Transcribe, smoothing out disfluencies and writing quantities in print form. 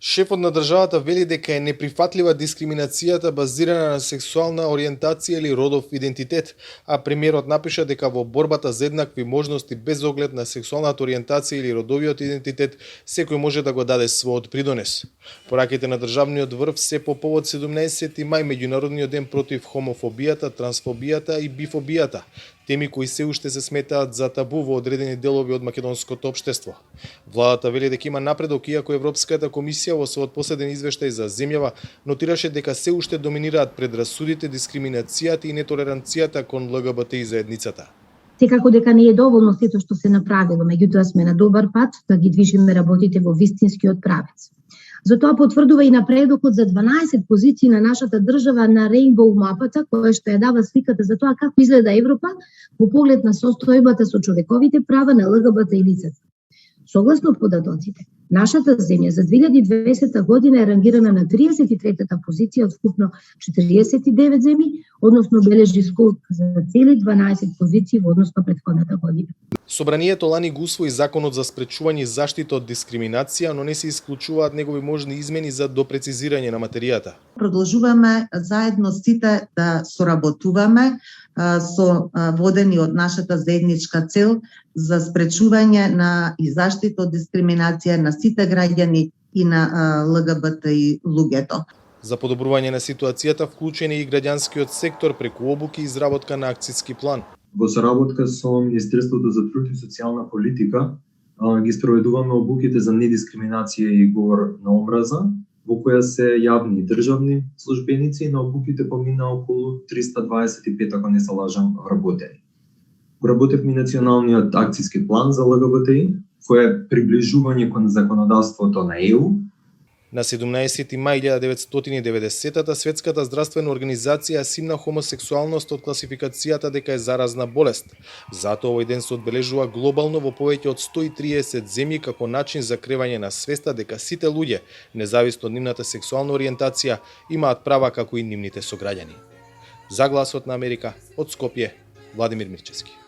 Шефот на државата вели дека е неприфатлива дискриминацијата базирана на сексуална ориентација или родов идентитет, а премиерот напиша дека во борбата за еднакви можности без оглед на сексуалната ориентација или родовиот идентитет, секој може да го даде својот придонес. Пораките на државниот врв се по повод 17 мај, меѓународниот ден против хомофобијата, трансфобијата и бифобијата, теми кои се уште се сметаат за табу во одредени делови од македонското општество. Владата вели дека има напредок, иако Европската комисија во својот последен извештај за земјава нотираше дека се уште доминираат предрасудите, дискриминацијата и нетолеранцијата кон ЛГБТИ заедницата. Секако дека не е доволно сето што се направило, меѓутоа сме на добар пат да ги движиме работите во вистинскиот правец. Затоа потврдува и напредокот за 12 позиции на нашата држава на Rainbow мапата, која што ја дава сликата за тоа како изгледа Европа во поглед на состојбата со човековите права на ЛГБТ лицата. Согласно податоците, нашата земја за 2020 година е рангирана на 33-та позиција од вкупно 49 земји, односно бележи скок за цели 12 позиции во однос на претходната година. Собранието лани го усвои законот за спречување и заштита од дискриминација, но не се исклучуваат негови можни измени за допрецизирање на материјата. Продолжуваме заедно сите да соработуваме со водени од нашата заедничка цел за спречување на и заштита од дискриминација на сите граѓани и на ЛГБТИ луѓето. За подобрување на ситуацијата вклучен е и граѓанскиот сектор преку обуки и изработка на акцијски план. Во соработка со Министерството за труд и социјална политика ги спроведуваме обуките за недискриминација и говор на омраза, во која се јавни и државни службеници, на обуките помина околу 325, ако не се лажам, вработени. Вработевме и националниот акцијски план за ЛГБТИ, кој е приближување кон законодавството на ЕУ. На 17 мај 1990-та Светската здравствена организација симна хомосексуалност од класификацијата дека е заразна болест. Затоа овој ден се одбележува глобално во повеќе од 130 земји како начин за кревање на свеста дека сите луѓе, независно од нивната сексуална ориентација, имаат права како и нивните сограѓани. За Гласот на Америка, од Скопје, Владимир Мирчевски.